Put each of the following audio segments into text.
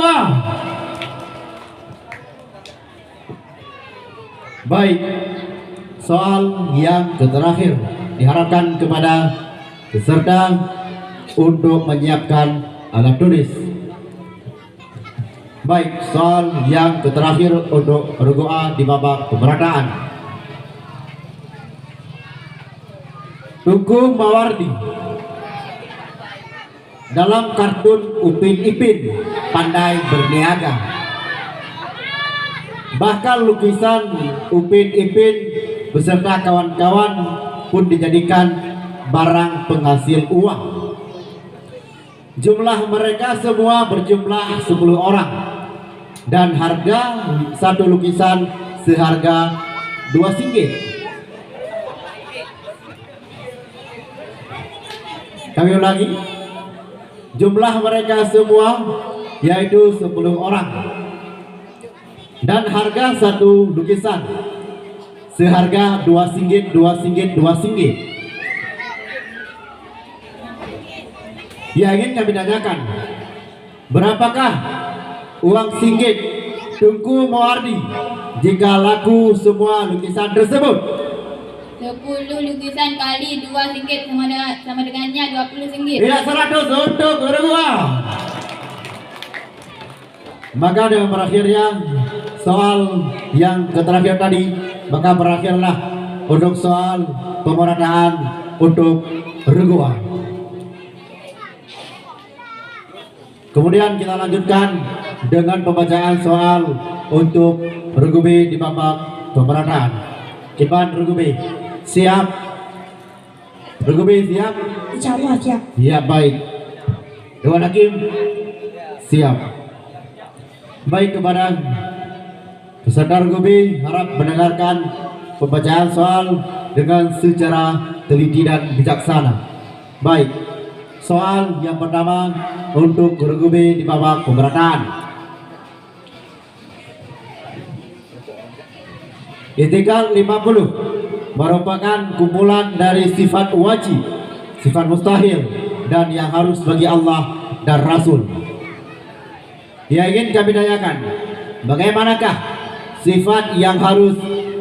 Ragua. Baik, soal yang terakhir diharapkan kepada peserta untuk menyiapkan alat tulis. Baik, soal yang terakhir untuk Ragua di babak pemerataan. Tungku Mawardi dalam kartun Upin Ipin pandai berniaga. Bahkan lukisan Upin Ipin beserta kawan-kawan pun dijadikan barang penghasil uang. Jumlah mereka semua berjumlah 10 orang dan harga satu lukisan seharga 2 singgit. Kami ulangi, jumlah mereka semua yaitu 10 orang dan harga satu lukisan seharga 2 singgit, 2 singgit, 2 singgit. Ya, ingin kami tanyakan, berapakah uang singgit Tungku Mawardi jika laku semua lukisan tersebut? 10 lukisan kali 2 singgit sama dengannya 20 singgit. Tidak, 100 untuk Ragua. Maka dengan berakhirnya soal yang terakhir tadi, maka berakhirlah untuk soal pemerataan untuk Ragua. Kemudian kita lanjutkan dengan pembacaan soal untuk Ragua B di babak pemerataan. Iban Ragua B siap? Ragua B siap? Insyaallah siap. Ya, baik. Dewan Hakim siap. Baik, kepada peserta Ragua B harap mendengarkan pembacaan soal dengan secara teliti dan bijaksana. Baik, soal yang pertama untuk Ragua B di babak pemerataan. Itikal 50 merupakan kumpulan dari sifat wajib, sifat mustahil, dan yang harus bagi Allah dan Rasul. Yang ingin kami tanyakan, bagaimanakah sifat yang harus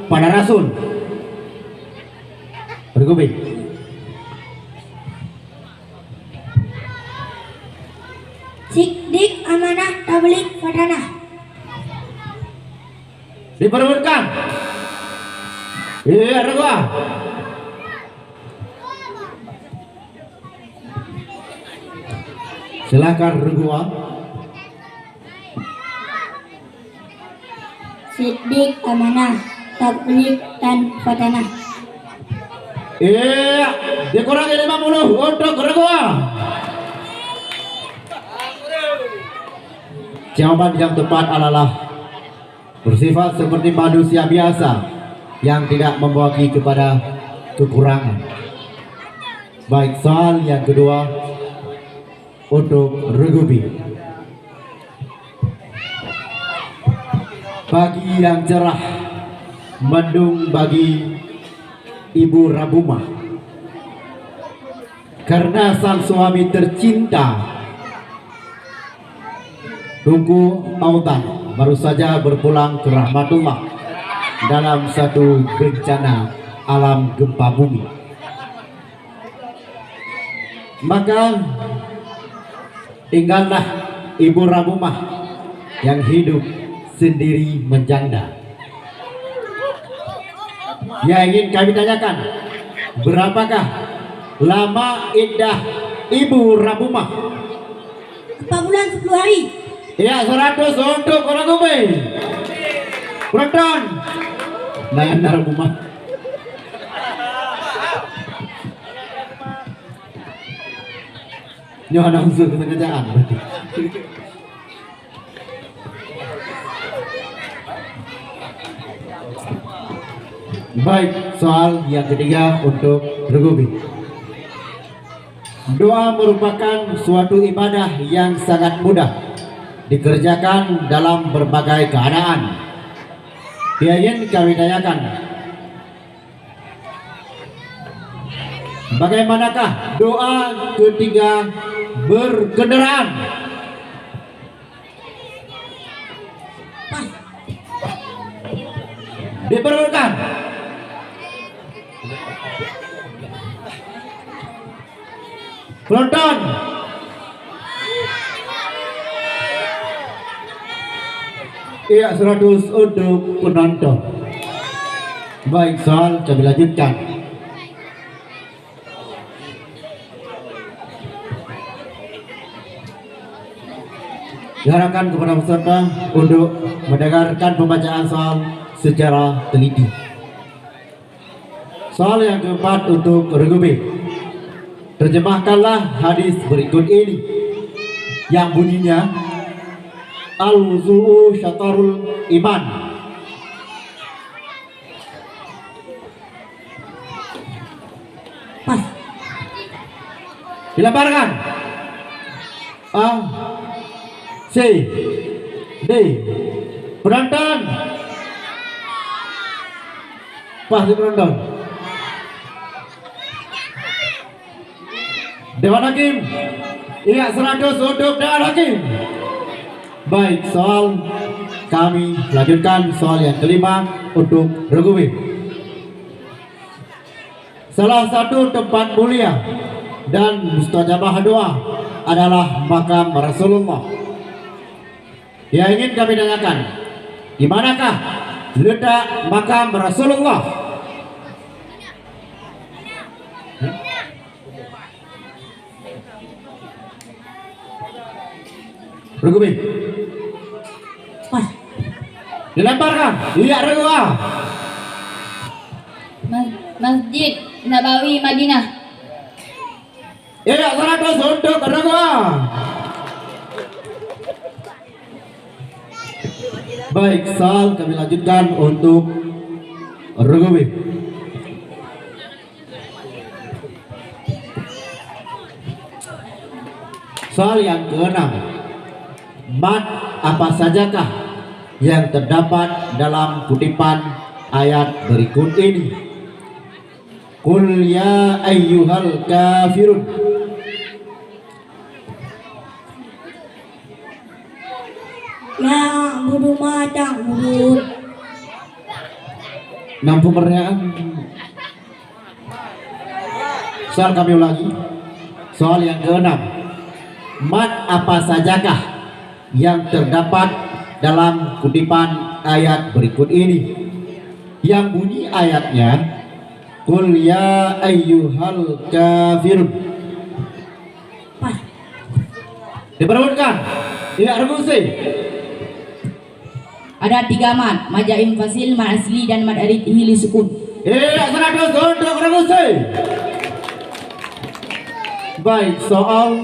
pada Rasul? Ragua B. Siddiq, amanah, tabligh, fatanah. Diperbutkan. Iya, Ragua. Silakan Ragua. Siddiq, amanah, tabligh, dan fatanah. Iya, dikurangi 50 untuk Ragua. Jawaban yang tepat adalah bersifat seperti manusia biasa yang tidak mewakili kepada kekurangan. Baik, soal yang kedua untuk Ragua B. Pagi yang cerah, mendung bagi Ibu Rabumah karena sang suami tercinta Tungku Autan baru saja berpulang ke rahmatullah dalam satu bencana alam gempa bumi. Maka tinggallah Ibu Rabumah yang hidup sendiri menjanda. Ya, ingin kami tanyakan, berapakah lama iddah Ibu Rabumah? 4 bulan 10 hari. Ya, 100 untuk Ragua B. Penonton Nayan Rabumah. Ini ada unsur kesengajaan berarti. Baik, soal yang ketiga untuk Ragua B. Doa merupakan suatu ibadah yang sangat mudah dikerjakan dalam berbagai keadaan. Ingin kami tanyakan, bagaimanakah doa ketika berkendaraan? Diperlukan. Penonton. Iya 100 untuk penonton. Baik, soal kami lanjutkan. Diharapkan kepada peserta untuk mendengarkan pembacaan soal secara teliti. Soal yang keempat untuk regu B. Terjemahkanlah hadis berikut ini yang bunyinya al-wuzu'u syatarul iman. Pas. Dilemparkan. A, C, D. Penonton. Pas di penonton. Dewan Hakim. Iya 100 untuk Dewan Hakim. Baik, soal kami lanjutkan soal yang kelima untuk regu B. Salah satu tempat mulia dan mustajabah doa adalah makam Rasulullah. Yang ingin kami tanyakan, di manakah letak makam Rasulullah? Regu B. Pas. Dilemparkan. Iya regu A. Masjid Nabawi Madinah. Iya 100 untuk regu A. Baik, soal kami lanjutkan untuk regu B. Soal yang keenam. Mat apa sajakah yang terdapat dalam kutipan ayat berikut ini? Qul ya ayyuhal kafirun. La budu ma ta'budun. Nampu pertanyaan. Soal kami ulangi. Soal yang keenam. Mat apa sajakah yang terdapat dalam kutipan ayat berikut ini? Yang bunyi ayatnya Qul ya ayyuhal kafirun. Pas. Diperlukan. Tidak revolusi. Ada 3 mat, majaim fasil, mat asli dan mat arid hili sukun. Tidak 100 untuk revolusi. Baik, soal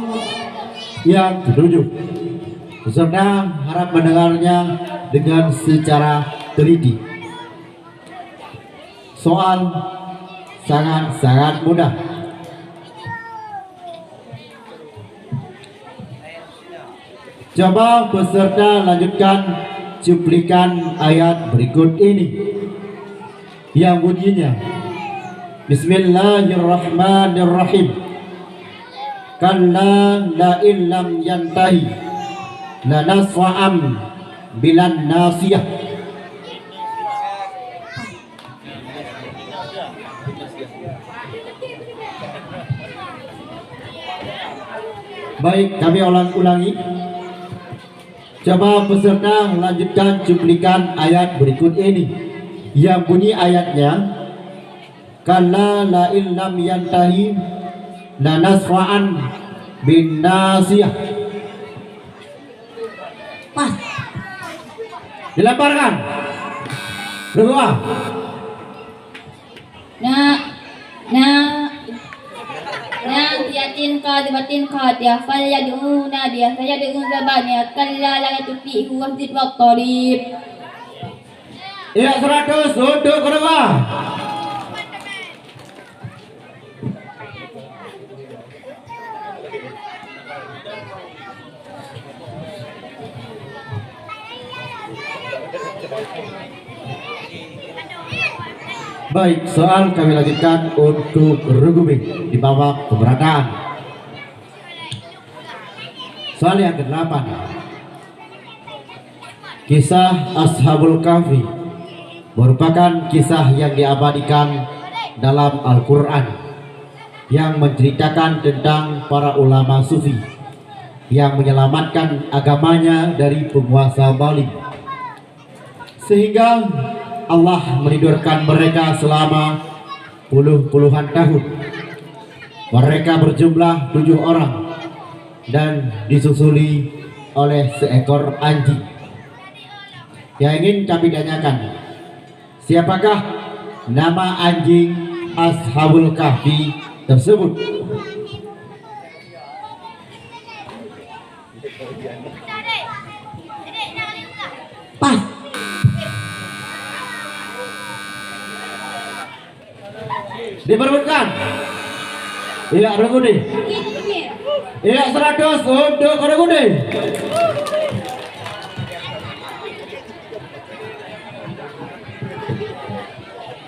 yang ketujuh. Peserta harap mendengarnya dengan secara teliti. Soal sangat-sangat mudah. Coba peserta lanjutkan cuplikan ayat berikut ini yang bunyinya Bismillahirrahmanirrahim. Kalla la illam yantahi la nasfa'am bilan nasiyah. Baik, kami ulangi. Coba peserta lanjutkan cuplikan ayat berikut ini yang bunyi ayatnya kalla la illam yantahi la nasfa'an bin nasiyah. Pas. Dilemparkan. Berdoa. Yatin qadibatin qadiyah fal yad'u nadiyah sayad'u zabaniya kalla la tuti'hu wasjid waqtarib. Iya 100 untuk berdoa. Baik, soal kami lanjutkan untuk regu B di babak keberadaan. Soal yang ke-8. Kisah Ashabul Kahfi merupakan kisah yang diabadikan dalam Al-Quran yang menceritakan tentang para ulama sufi yang menyelamatkan agamanya dari penguasa zalim, sehingga Allah menidurkan mereka selama puluhan tahun. Mereka berjumlah 7 orang dan disusuli oleh seekor anjing. Yang ingin kami tanyakan, siapakah nama anjing Ashabul Kahfi tersebut? Pas. Diperbutkan. Iya, Rengudi. Iya, 100 untuk Rengudi.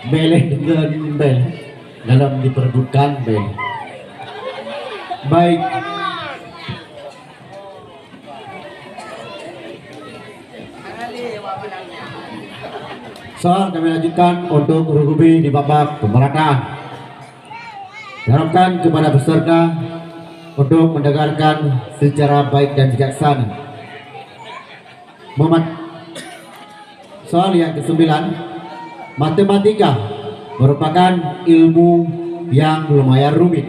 Beleh dengan bel dalam diperbutkan bel. Baik. Soal kami lanjutkan untuk Rengudi di babak pemerataan. Diharapkan kepada peserta untuk mendengarkan secara baik dan bijaksana. Soal yang ke-9, matematika merupakan ilmu yang lumayan rumit,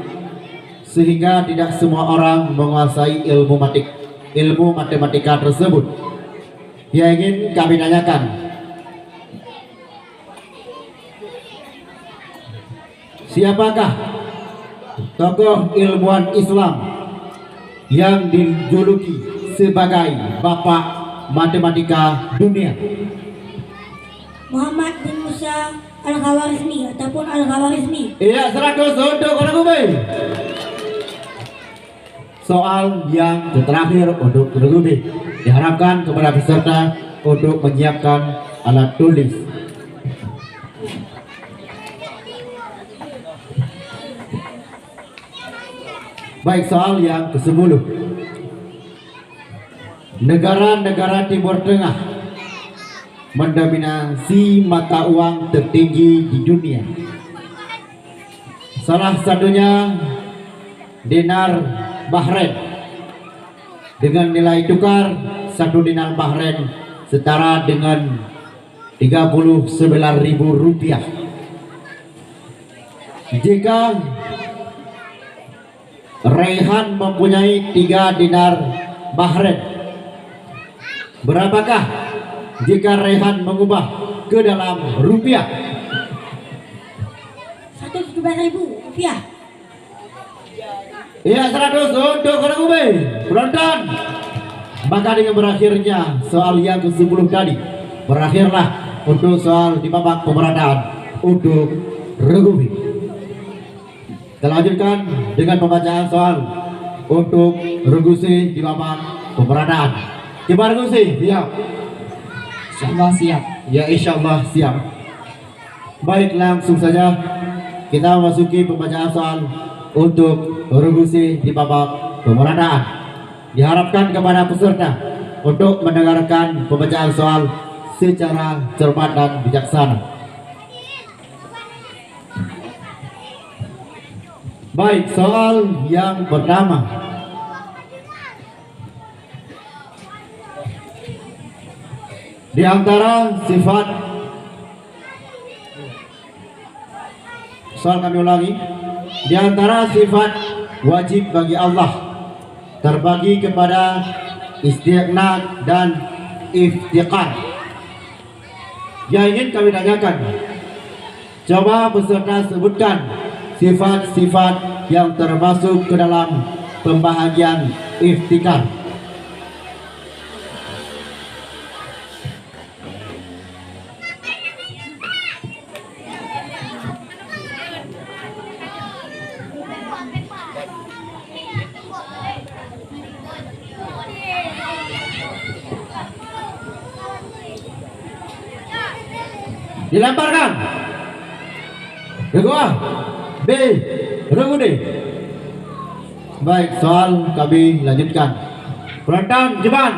sehingga tidak semua orang menguasai ilmu matematika tersebut. Yang ingin kami tanyakan, siapakah tokoh ilmuwan Islam yang dijuluki sebagai Bapak Matematika Dunia? Muhammad bin Musa Al-Khawarizmi ataupun Al-Khawarizmi. Iya, 100 untuk orang Gumi. Soal yang terakhir untuk orang Gumi. Diharapkan kepada peserta untuk menyiapkan alat tulis. Baik, soal yang ke-10. Negara-negara Timur Tengah mendominasi mata uang tertinggi di dunia. Salah satunya dinar Bahrain dengan nilai tukar 1 dinar Bahrain setara dengan 39.000 rupiah. Jika Raihan mempunyai 3 dinar Bahrain, berapakah jika Raihan mengubah ke dalam rupiah? 117.000 rupiah. Iya, 100 untuk orang Ube. Penonton. Maka dengan berakhirnya soal yang ke-10 tadi, berakhirlah untuk soal di babak pemerataan untuk Regubi. Kita lanjutkan dengan pembacaan soal untuk Regusi di babak pemerataan. Gimana Regusi? Siap? Insyaallah siap. Ya, insyaallah siap. Baik, langsung saja kita memasuki pembacaan soal untuk Regusi di babak pemerataan. Diharapkan kepada peserta untuk mendengarkan pembacaan soal secara cermat dan bijaksana. Baik, soal yang pertama. Di antara sifat, soal kami ulangi, di antara sifat wajib bagi Allah terbagi kepada istighna dan iftiqar. Yang ingin kami tanyakan, coba peserta sebutkan sifat-sifat yang termasuk ke dalam pembahagian iftikar. Dilemparkan. Kedua, B, Rengudi. Baik, soal kami lanjutkan. Penonton Jeban.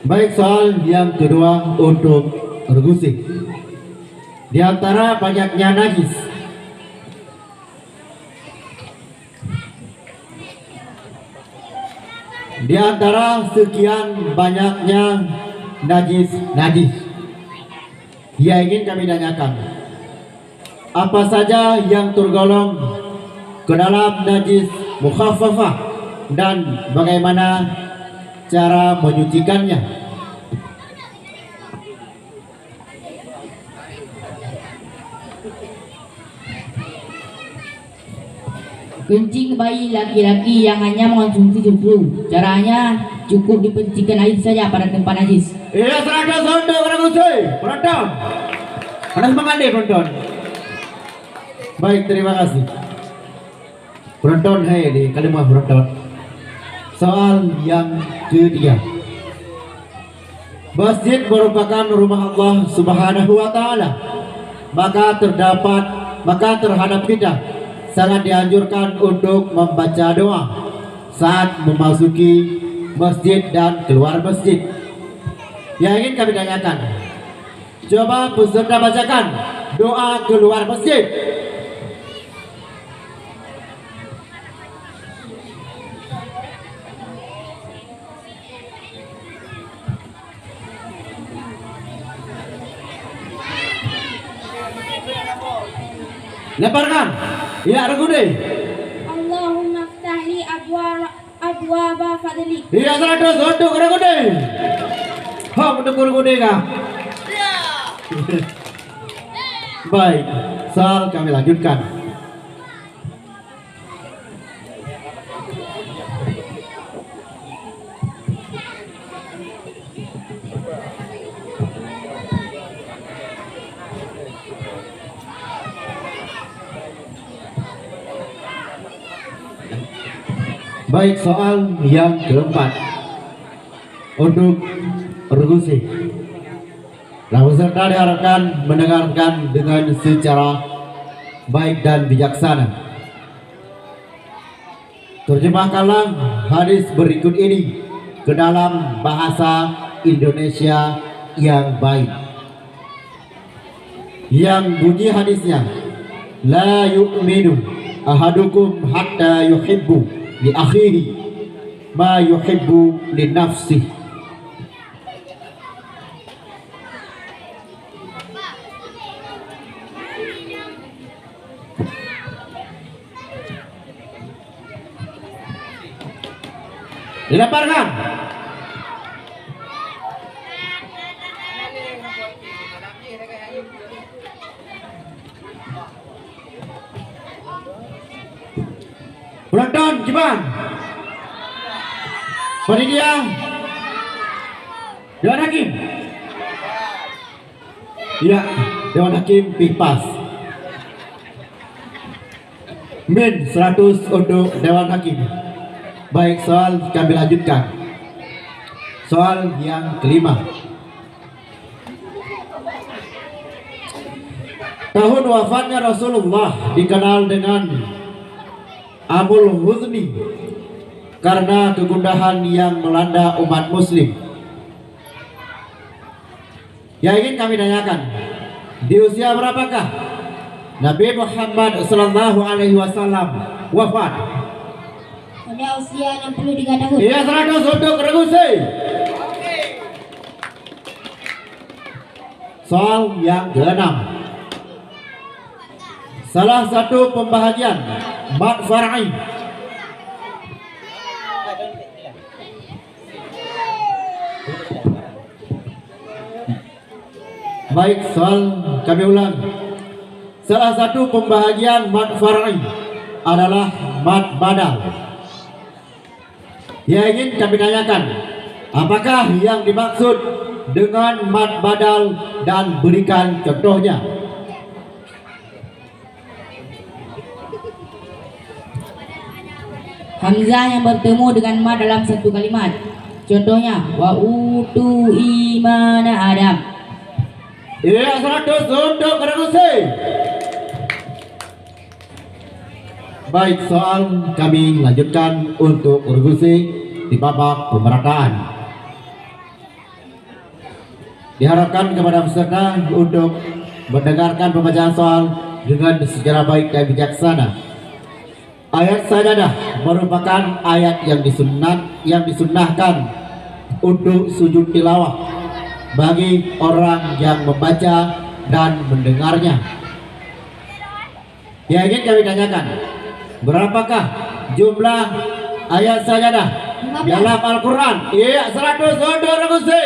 Baik, soal yang kedua untuk Urgusi. Di antara banyaknya najis, di antara sekian banyaknya najis, ia ingin kami tanyakan, apa saja yang tergolong ke dalam najis mukhaffafah dan bagaimana cara menyucikannya? Kencing bayi laki-laki yang hanya mengonsumsi susu. Caranya cukup dipencikan air saja pada tempat najis. Iya, seragam untuk Urgusi. Penonton, panas banget deh penonton. Baik, terima kasih. Penonton, hei di kalimat penonton. Soal yang ketiga. Masjid merupakan rumah Allah Subhanahu wa taala. Maka terhadap kita sangat dianjurkan untuk membaca doa saat memasuki masjid dan keluar masjid. Yang ingin kami tanyakan, coba peserta bacakan doa keluar masjid. Lemparkan. Ya, Urgusi. Allahumma ftahli abwaba fadlik. Iya, seragam untuk Urgusi. Untuk Urgusi kah? Baik, soal kami lanjutkan. Baik, soal yang keempat untuk Urgusi. Peserta diharapkan mendengarkan dengan secara baik dan bijaksana. Terjemahkanlah hadis berikut ini ke dalam bahasa Indonesia yang baik. Yang bunyi hadisnya, la yu'minu ahadukum hatta yuhibbu li akhihi ma yuhibbu li nafsihi. Dilemparkan. Penonton, gimana? Panitia Dewan Hakim. Iya, Dewan Hakim Pipas. Min 100 untuk Dewan Hakim. Baik, soal kami lanjutkan. Soal yang kelima. Tahun wafatnya Rasulullah dikenal dengan Amul Huzni karena kegundahan yang melanda umat muslim. Yang ingin kami tanyakan, di usia berapakah Nabi Muhammad SAW wafat? Pada usia 63 tahun. Iya, 100 untuk Urgusi. Soal yang keenam. Salah satu pembahagian mad far'i baik, soal kami ulang. Salah satu pembahagian mad far'i adalah mad badal. Yang ingin kami tanyakan, apakah yang dimaksud dengan mad badal dan berikan contohnya? Hamzah yang bertemu dengan ma dalam satu kalimat. Contohnya, wa utu imana Adam. Iya, 100 untuk Urgusi. Baik, soal kami lanjutkan untuk Urgusi di babak pemerataan. Diharapkan kepada peserta untuk mendengarkan pembacaan soal dengan secara baik dan bijaksana. Ayat sajadah merupakan ayat yang disunnahkan untuk sujud tilawah bagi orang yang membaca dan mendengarnya. Yang ingin kami tanyakan, berapakah jumlah ayat sajadah dalam Al-Quran? Iya, 100 untuk Regusi.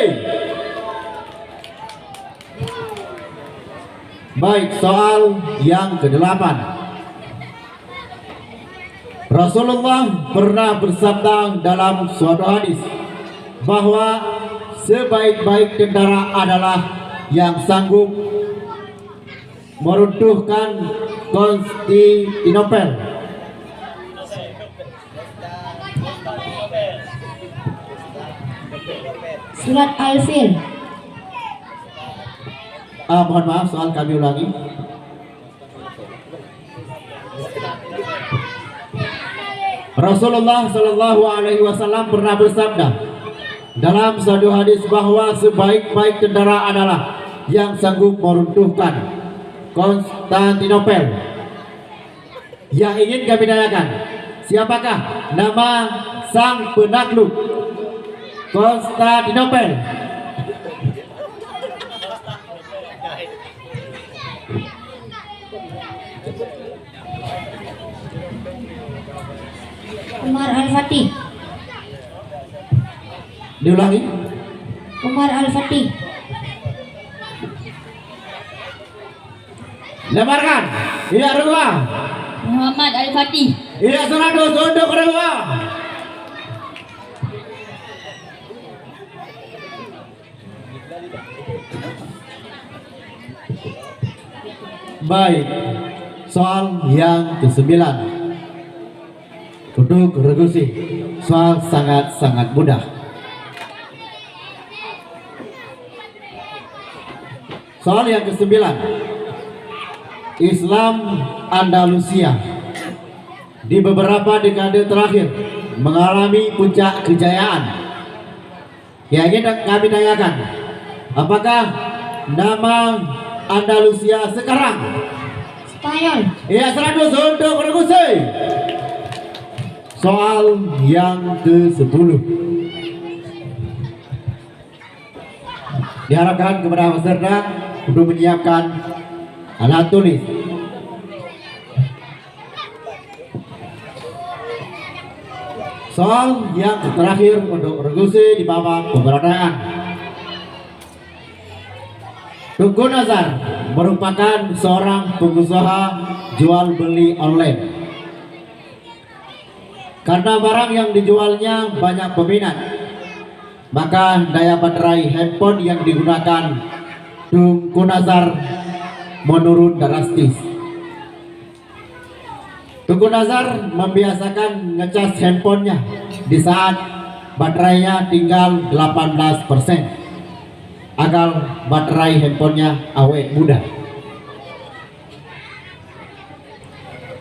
Baik, soal yang ke-8. Rasulullah pernah bersabda dalam suatu hadis bahwa sebaik-baik tentara adalah yang sanggup meruntuhkan Konstantinopel. Surat Al-Fil. Mohon maaf, soal kami ulangi. Rasulullah Shallallahu Alaihi Wasallam pernah bersabda dalam satu hadis bahwa sebaik-baik tentara adalah yang sanggup meruntuhkan Konstantinopel. Yang ingin kami tanyakan, siapakah nama sang penakluk Konstantinopel? Umar Al-Fatih. Diulangi. Umar Al-Fatih. Lemparkan. Iya, Redwa. Muhammad Al-Fatih. Iya, 100 untuk Redwa. Baik, soal yang ke-9 untuk Regusi. Soal sangat-sangat mudah. Soal yang ke-9, Islam Andalusia di beberapa dekade terakhir mengalami puncak kejayaan. Yang ingin kami tanyakan, apakah nama Andalusia sekarang? Spanyol. Iya, 100 untuk Regusi. Soal yang ke-10. Diharapkan kepada peserta untuk menyiapkan alat tulis. Soal yang terakhir untuk Regusi di babak pemberdayaan. Tunku Nazar merupakan seorang pengusaha jual beli online. Karena barang yang dijualnya banyak peminat, maka daya baterai handphone yang digunakan Tunku Nazar menurun drastis. Tunku Nazar membiasakan ngecas handphonenya di saat baterainya tinggal 18% agar baterai handphonenya awet muda.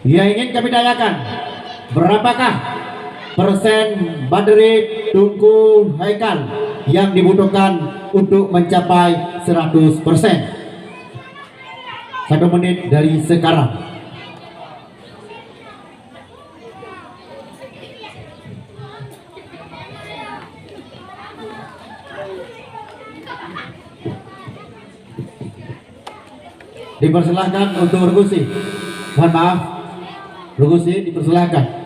Yang ingin kami tanyakan, berapakah persen baterai Tunku Haikal yang dibutuhkan untuk mencapai 100%? 1 menit dari sekarang. Dipersilahkan untuk Regusi. Mohon maaf, Regusi dipersilahkan.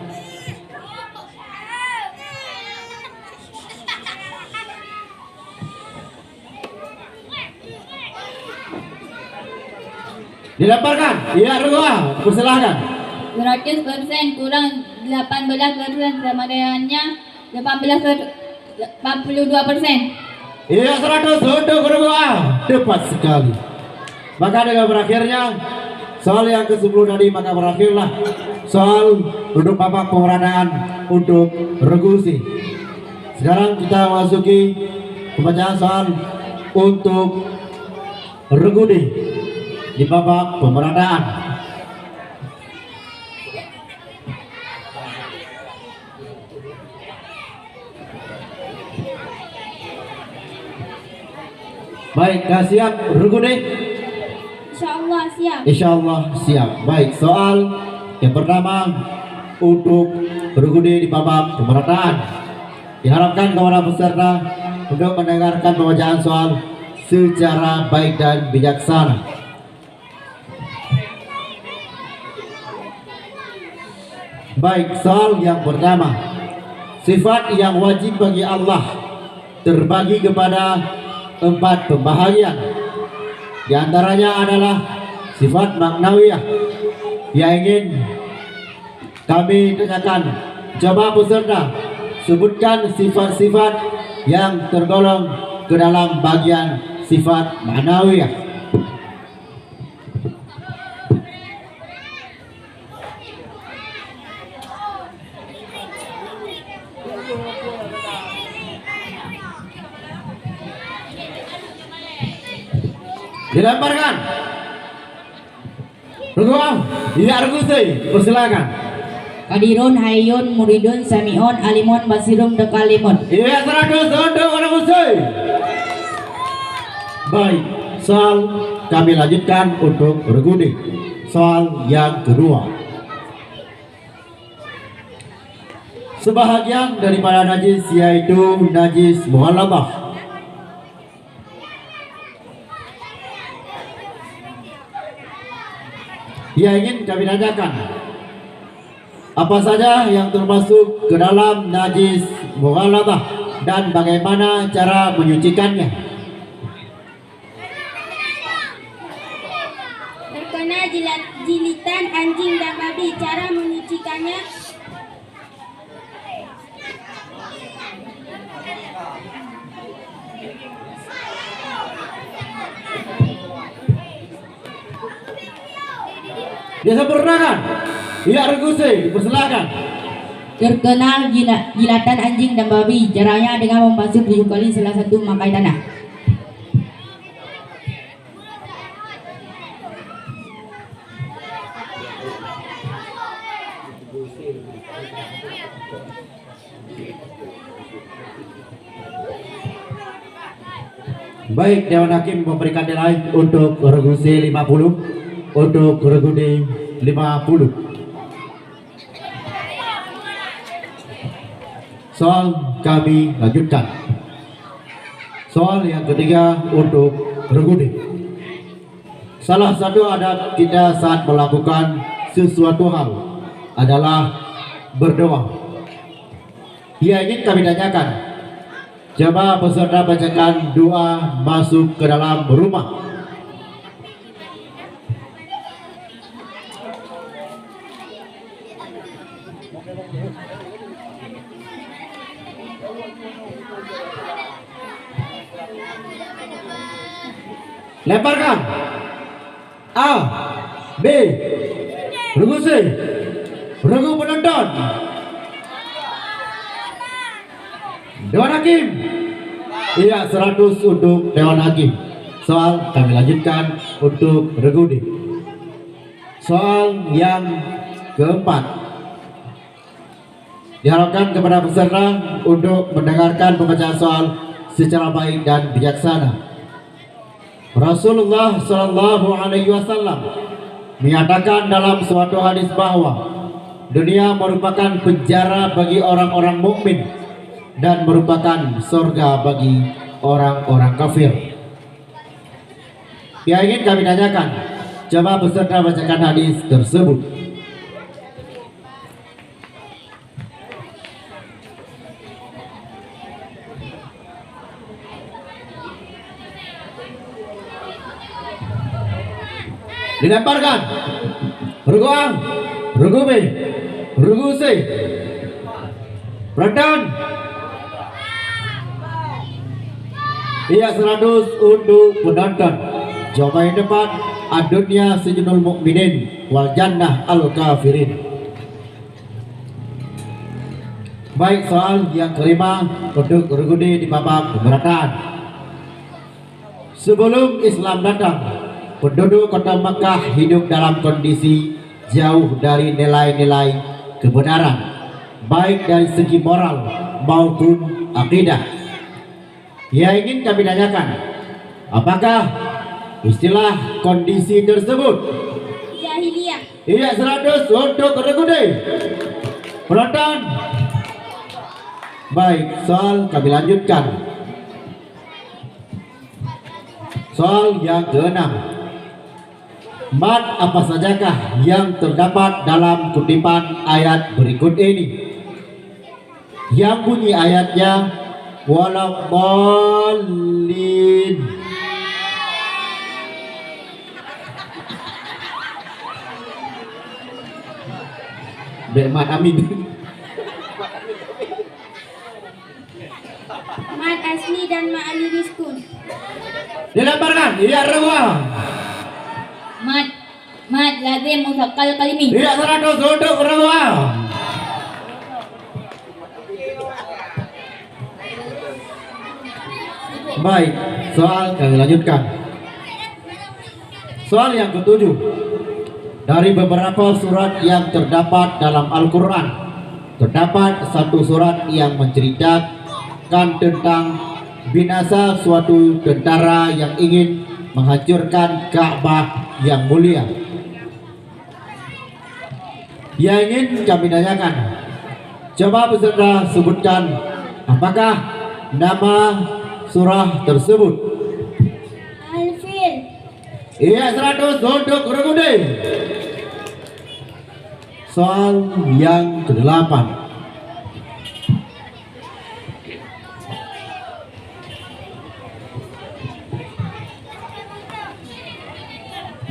Dilemparkan. Iya, Regusi, persilahkan. 100% kurang 18% sama dengannya 82%. Iya, 100 untuk Regusi. Tepat sekali. Maka dengan berakhirnya soal yang ke-10 tadi, maka berakhirlah soal untuk babak pemerataan untuk Regusi. Sekarang kita masuki pembacaan soal untuk Regudi di babak pemerataan. Baik, dah siap Rugudi? Insyaallah siap. Insyaallah siap. Baik, soal yang pertama untuk Rugudi di babak pemerataan. Diharapkan kepada peserta untuk mendengarkan pembacaan soal secara baik dan bijaksana. Baik, soal yang pertama. Sifat yang wajib bagi Allah terbagi kepada 4 pembahagian. Di antaranya adalah sifat maknawiyah yang ingin kami tanyakan. Coba peserta sebutkan sifat-sifat yang tergolong ke dalam bagian sifat maknawiyah. Dilemparkan. Rugum, iya Argusi, persilakan. Kadirun, Hayyun, Muridun, Sami'un, Alimun, Basirum, Dekalimun. Iya 100 untuk Argusi. Baik, soal kami lanjutkan untuk Rugudi. Soal yang kedua. Sebahagian daripada najis yaitu najis mughalladzah. Yang ingin kami tanyakan, apa saja yang termasuk ke dalam najis mughalladzah dan bagaimana cara menyucikannya? Terkena jilitan anjing dan babi, cara menyucikannya. Disempurnakan. Iya Argusi, persilakan. Terkenal jilatan anjing dan babi, caranya dengan membasuh 7 kali salah satu memakai tanah. Baik, Dewan Hakim memberikan nilai untuk Argusi 50, untuk Rugudi 50. Soal kami lanjutkan. Soal yang ketiga untuk Rugudi. Salah satu adat kita saat melakukan sesuatu hal adalah berdoa. Ia ingin kami tanyakan, coba peserta bacakan doa masuk ke dalam rumah. Lemparkan. A, B, Rugusi, Rugu penonton. Dewan Hakim. Iya 100 untuk Dewan Hakim. Soal kami lanjutkan untuk Rugudi. Soal yang keempat. Diharapkan kepada peserta untuk mendengarkan pembacaan soal secara baik dan bijaksana. Rasulullah Shallallahu Alaihi Wasallam menyatakan dalam suatu hadis bahwa dunia merupakan penjara bagi orang-orang mukmin dan merupakan surga bagi orang-orang kafir. Yang ingin kami tanyakan, coba peserta bacakan hadis tersebut. Dilemparkan. Ruguang, Rugumi, Rugusi, Penonton. Iya 100 untuk penonton. Jawaban yang tepat, ad-dunya sijnul mukminin wal jannah al kafirin. Baik, soal yang kelima untuk Rugudi di babak pemerataan. Sebelum Islam datang, penduduk kota Mekah hidup dalam kondisi jauh dari nilai-nilai kebenaran, baik dari segi moral maupun akidah. Yang ingin kami tanyakan, Apakah istilah kondisi tersebut? Jahiliyah. Iya 100 untuk kuda-kuda. Penonton. Baik, soal kami lanjutkan. Soal yang ke-6. Mat apa sajakah yang terdapat dalam kutipan ayat berikut ini? Yang bunyi ayatnya waladdallin. Bemat amin. Mad asli dan ma'ani diskun. Dilemparkan. Iya rewa. Mad lazim musaqqal kalimi. Iya 100 untuk rewa. Baik, soal kami lanjutkan. Soal yang ke-7. Dari beberapa surat yang terdapat dalam Al-Quran, terdapat satu surat yang menceritakan tentang binasa suatu tentara yang ingin menghancurkan Ka'bah yang mulia. Yang ingin kami tanyakan, coba peserta sebutkan apakah nama surah tersebut. Al-Fil. Iya 100 untuk Renggude. Soal yang ke-8.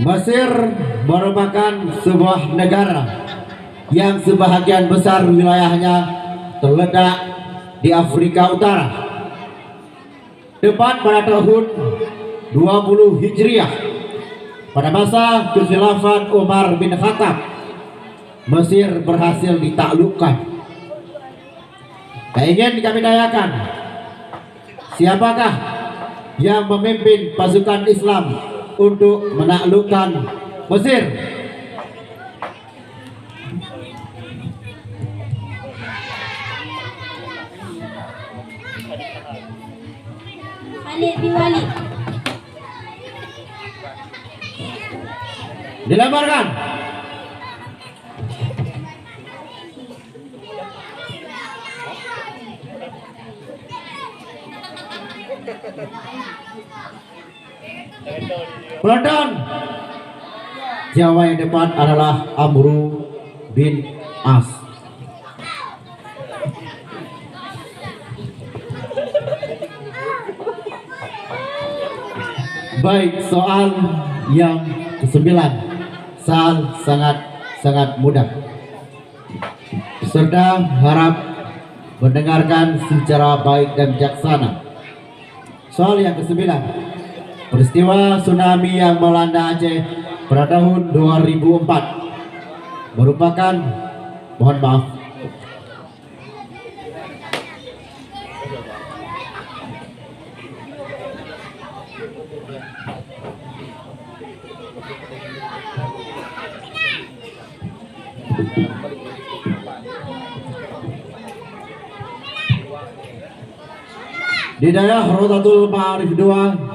Mesir merupakan sebuah negara yang sebahagian besar wilayahnya terletak di Afrika Utara. Tepat pada tahun 20 Hijriah, pada masa kekhilafan Umar bin Khattab, Mesir berhasil ditaklukkan. Ingin kami tanyakan, siapakah yang memimpin pasukan Islam untuk menaklukkan Mesir? Khalid bin Walid. Dilemparkan. Penonton, Jawa yang depan adalah Amru bin As. Baik, soal yang ke-9. Soal sangat mudah. Peserta harap mendengarkan secara baik dan bijaksana. Soal yang ke-9. Peristiwa tsunami yang melanda Aceh pada tahun 2004 merupakan, mohon maaf, di daerah Rodatul Ma'arif 2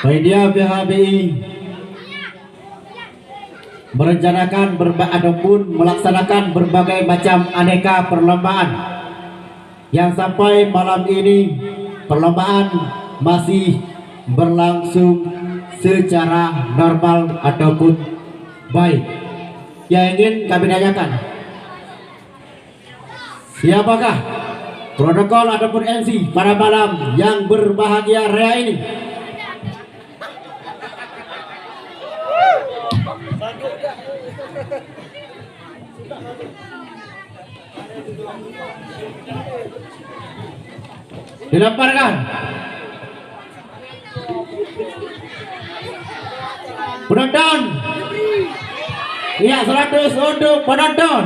Media PHBI merencanakan ataupun melaksanakan berbagai macam aneka perlombaan yang sampai malam ini perlombaan masih berlangsung secara normal ataupun baik. Yang ingin kami tanyakan, siapakah protokol ataupun MC pada malam yang berbahagia raya ini? Dilemparkan. Penonton. Iya 100 untuk penonton.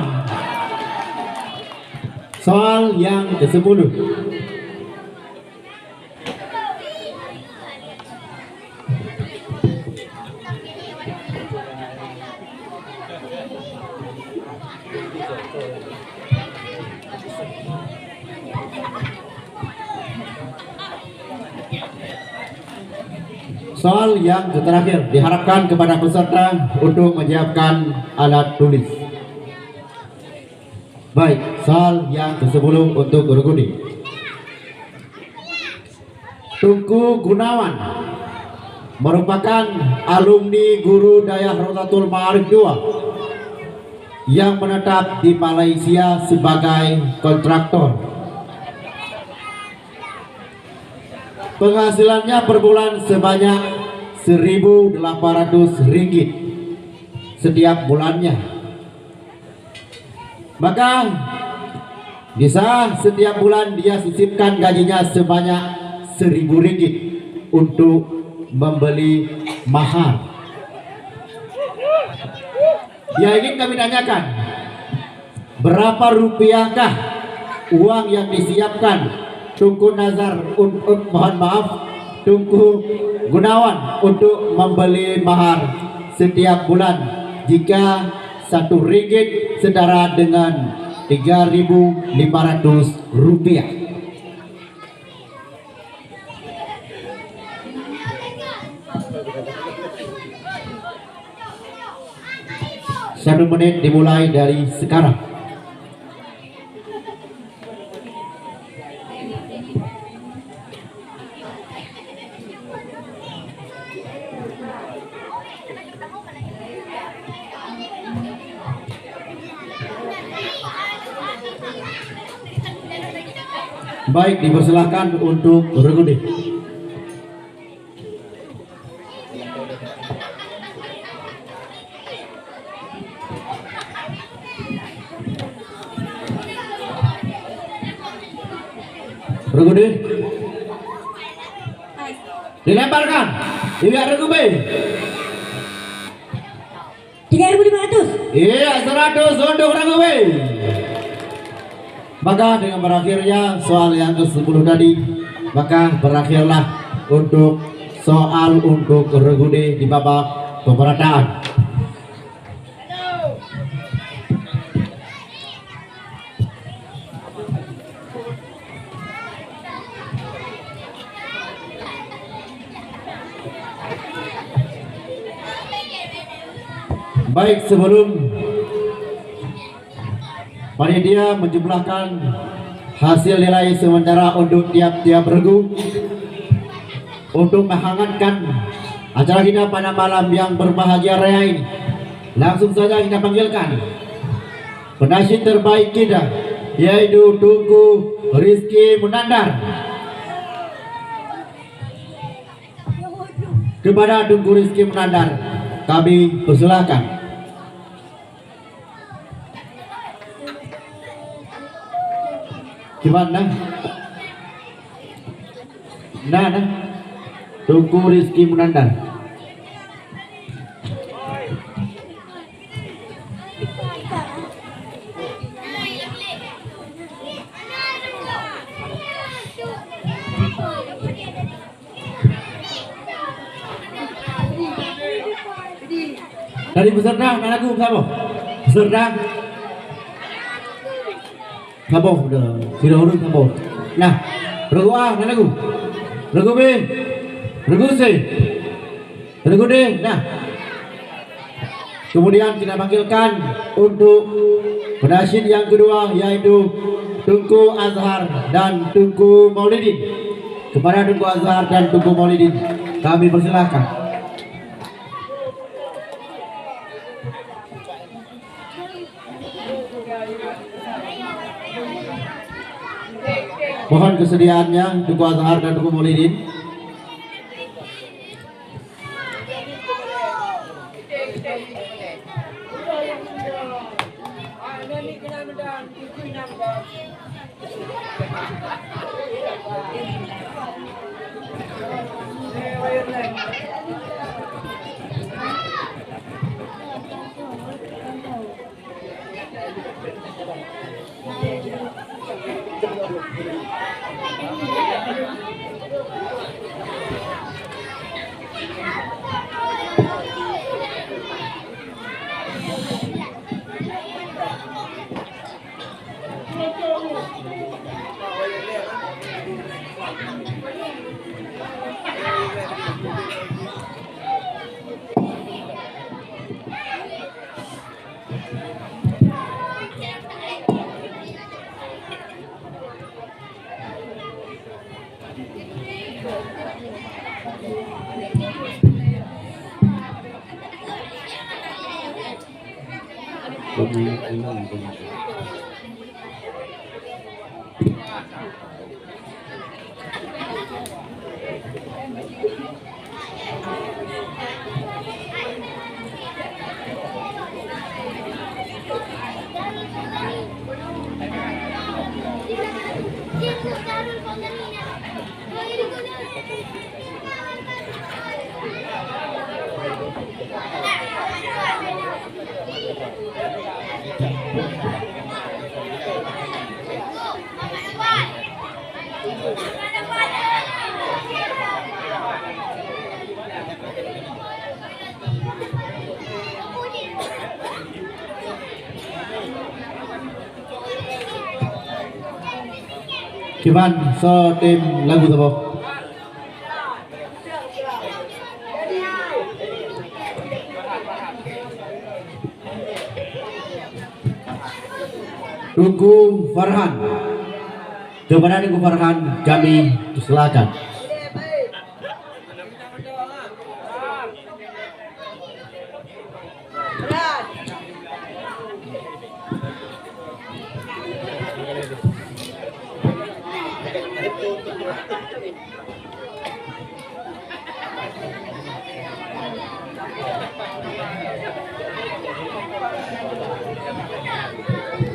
Soal yang ke-10. Soal yang terakhir diharapkan kepada peserta untuk menyiapkan alat tulis. Baik, soal yang ke-10 untuk guru Gudi. Tungku Gunawan merupakan alumni Guru Dayah Rotatul Ma'arif II yang menetap di Malaysia sebagai kontraktor. Penghasilannya per bulan sebanyak 1.800 ringgit setiap bulannya. Maka bisa setiap bulan dia sisipkan gajinya sebanyak 1.000 ringgit untuk membeli mahar. Ya, ingin kami tanyakan, berapa rupiahkah uang yang disiapkan Tungku Tungku Gunawan untuk membeli mahar setiap bulan? Jika 1 ringgit setara dengan 3.500 rupiah. Satu menit dimulai dari sekarang. Baik, dipersilahkan untuk Regudi. Regudi dilemparkan, tidak Regudi. 3.500. Iya, 100 untuk Regudi. Maka dengan berakhirnya soal yang ke-10 tadi, maka berakhirlah untuk soal untuk Regudi di babak pemerataan. Baik, sebelum panitia menjumlahkan hasil nilai sementara untuk tiap-tiap regu untuk menghangatkan acara kita pada malam yang berbahagia raya ini, langsung saja kita panggilkan penasyid terbaik kita, yaitu Tungku Rizky Munandar. Kepada Tungku Rizky Munandar kami persilahkan. Gimana? Nah, Tungku Rizky Munandar. Dari peserta, nanaku siapa? Peserta Sabo, udah, sudah urut Sabo. Nah, regu A, nanaku. Regu B, regu C, regu D. Nah, kemudian kita panggilkan untuk penasyid yang kedua, yaitu Tungku Azhar dan Tungku Maulidin. Kepada Tungku Azhar dan Tungku Maulidin kami persilahkan. Mohon kesediaannya Tungku Azhar dan Tungku Maulidin. Kiban so tim lagu tabo. Tuku Farhan. Coba Tuku Farhan kami silakan.